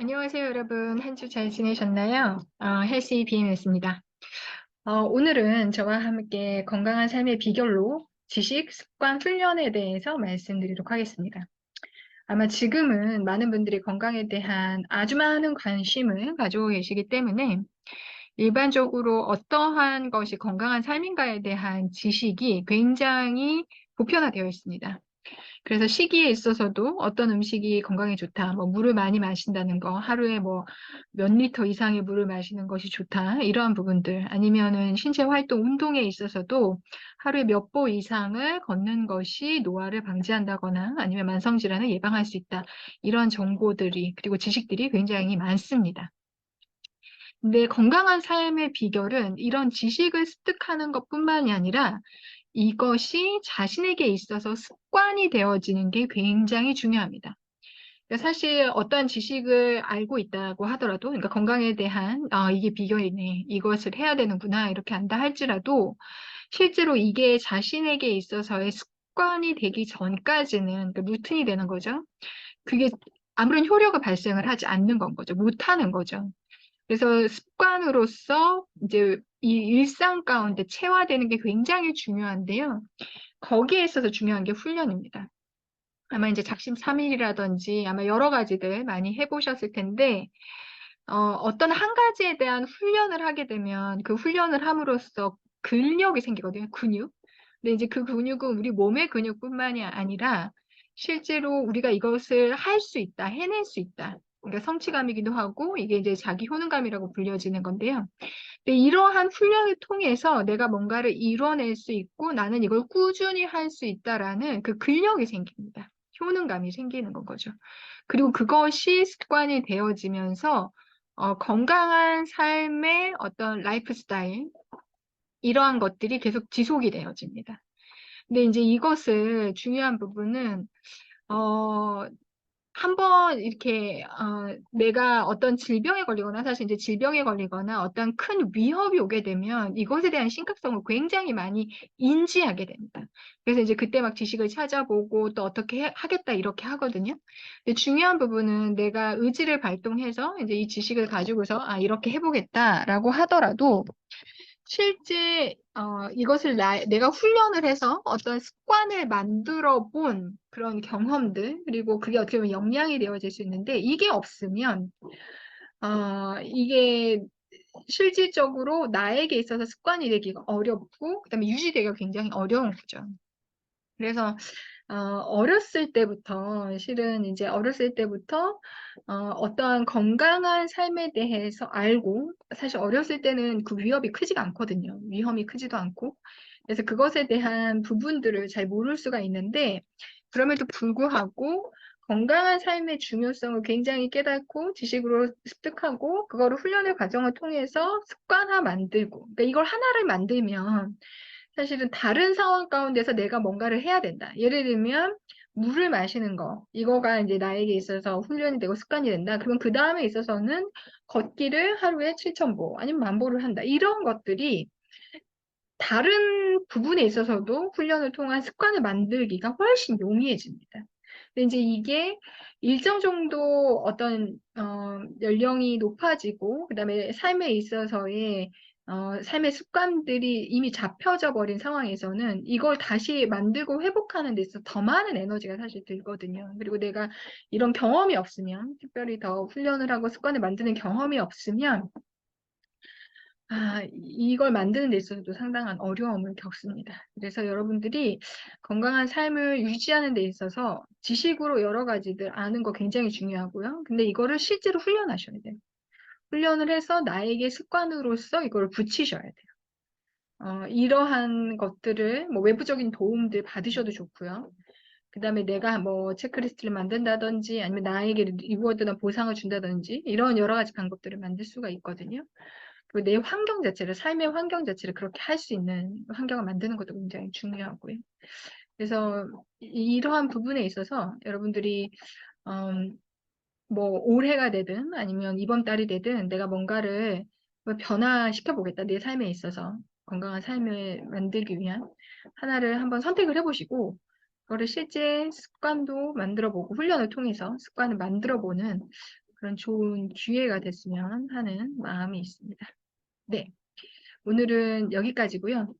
안녕하세요, 여러분. 한 주 잘 지내셨나요? 헬시 비엠이었습니다. 오늘은 저와 함께 건강한 삶의 비결로 지식, 습관, 훈련에 대해서 말씀드리도록 하겠습니다. 아마 지금은 많은 분들이 건강에 대한 아주 많은 관심을 가지고 계시기 때문에 일반적으로 어떠한 것이 건강한 삶인가에 대한 지식이 굉장히 보편화되어 있습니다. 그래서 시기에 있어서도 어떤 음식이 건강에 좋다, 뭐 물을 많이 마신다는 거, 하루에 뭐 몇 리터 이상의 물을 마시는 것이 좋다, 이러한 부분들, 아니면은 신체 활동, 운동에 있어서도 하루에 몇 보 이상을 걷는 것이 노화를 방지한다거나 아니면 만성 질환을 예방할 수 있다, 이런 정보들이 그리고 지식들이 굉장히 많습니다. 근데 건강한 삶의 비결은 이런 지식을 습득하는 것뿐만이 아니라 이것이 자신에게 있어서 습관이 되어지는 게 굉장히 중요합니다. 그러니까 사실 어떠한 지식을 알고 있다고 하더라도, 그러니까 건강에 대한, 이게 비결이네, 이것을 해야 되는구나, 이렇게 안다 할지라도, 실제로 이게 자신에게 있어서의 습관이 되기 전까지는, 그러니까 루틴이 되는 거죠. 그게 아무런 효력을 발생을 하지 않는 건 거죠. 못하는 거죠. 그래서 습관으로서 이제 이 일상 가운데 체화되는 게 굉장히 중요한데요. 거기에 있어서 중요한 게 훈련입니다. 아마 이제 작심삼일이라든지 아마 여러 가지들 많이 해보셨을 텐데, 어떤 한 가지에 대한 훈련을 하게 되면 그 훈련을 함으로써 근력이 생기거든요. 근육. 근데 이제 그 근육은 우리 몸의 근육뿐만이 아니라 실제로 우리가 이것을 할 수 있다, 해낼 수 있다. 그러니까 성취감이기도 하고 이게 이제 자기 효능감이라고 불려지는 건데요. 근데 이러한 훈련을 통해서 내가 뭔가를 이뤄낼 수 있고 나는 이걸 꾸준히 할 수 있다라는 그 근력이 생깁니다. 효능감이 생기는 건 거죠. 그리고 그것이 습관이 되어지면서 건강한 삶의 어떤 라이프 스타일, 이러한 것들이 계속 지속이 되어집니다. 근데 이제 이것을 중요한 부분은 어, 한번 이렇게 내가 어떤 질병에 걸리거나 사실 이제 질병에 걸리거나 어떤 큰 위협이 오게 되면 이것에 대한 심각성을 굉장히 많이 인지하게 됩니다. 그래서 이제 그때 막 지식을 찾아보고 또 어떻게 하겠다 이렇게 하거든요. 근데 중요한 부분은 내가 의지를 발동해서 이제 이 지식을 가지고서 이렇게 해보겠다라고 하더라도 실제 이것을 내가 훈련을 해서 어떤 습관을 만들어 본 그런 경험들, 그리고 그게 어떻게 보면 역량이 되어질 수 있는데 이게 없으면 이게 실질적으로 나에게 있어서 습관이 되기가 어렵고 그다음에 유지되기가 굉장히 어려운 거죠. 그래서 어렸을 때부터 실은 이제 어렸을 때부터 어떠한 건강한 삶에 대해서 알고 사실 어렸을 때는 그 위협이 크지가 않거든요. 위험이 크지도 않고 그래서 그것에 대한 부분들을 잘 모를 수가 있는데 그럼에도 불구하고 건강한 삶의 중요성을 굉장히 깨닫고 지식으로 습득하고 그거를 훈련의 과정을 통해서 습관화 만들고 그러니까 이걸 하나를 만들면 사실은 다른 상황 가운데서 내가 뭔가를 해야 된다. 예를 들면 물을 마시는 거, 이거가 이제 나에게 있어서 훈련이 되고 습관이 된다. 그러면 그 다음에 있어서는 걷기를 하루에 7,000보 아니면 10,000보를 한다. 이런 것들이 다른 부분에 있어서도 훈련을 통한 습관을 만들기가 훨씬 용이해집니다. 근데 이제 이게 일정 정도 어떤 연령이 높아지고 그다음에 삶에 있어서의 삶의 습관들이 이미 잡혀져 버린 상황에서는 이걸 다시 만들고 회복하는 데 있어서 더 많은 에너지가 사실 들거든요. 그리고 내가 이런 경험이 없으면, 특별히 더 훈련을 하고 습관을 만드는 경험이 없으면 이걸 만드는 데 있어서도 상당한 어려움을 겪습니다. 그래서 여러분들이 건강한 삶을 유지하는 데 있어서 지식으로 여러 가지들 아는 거 굉장히 중요하고요. 근데 이거를 실제로 훈련하셔야 돼요. 훈련을 해서 나에게 습관으로서 이걸 붙이셔야 돼요. 이러한 것들을 뭐 외부적인 도움들 받으셔도 좋고요. 그 다음에 내가 뭐 체크리스트를 만든다든지 아니면 나에게 리워드나 보상을 준다든지 이런 여러 가지 방법들을 만들 수가 있거든요. 그리고 내 환경 자체를, 삶의 환경 자체를 그렇게 할 수 있는 환경을 만드는 것도 굉장히 중요하고요. 그래서 이러한 부분에 있어서 여러분들이 뭐 올해가 되든 아니면 이번 달이 되든 내가 뭔가를 뭐 변화시켜 보겠다. 내 삶에 있어서 건강한 삶을 만들기 위한 하나를 한번 선택을 해보시고 그거를 실제 습관도 만들어 보고 훈련을 통해서 습관을 만들어 보는 그런 좋은 기회가 됐으면 하는 마음이 있습니다. 네, 오늘은 여기까지고요.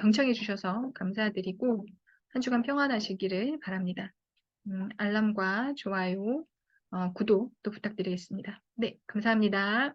경청해 주셔서 감사드리고 한 주간 평안하시기를 바랍니다. 알람과 좋아요, 구독도 부탁드리겠습니다. 네, 감사합니다.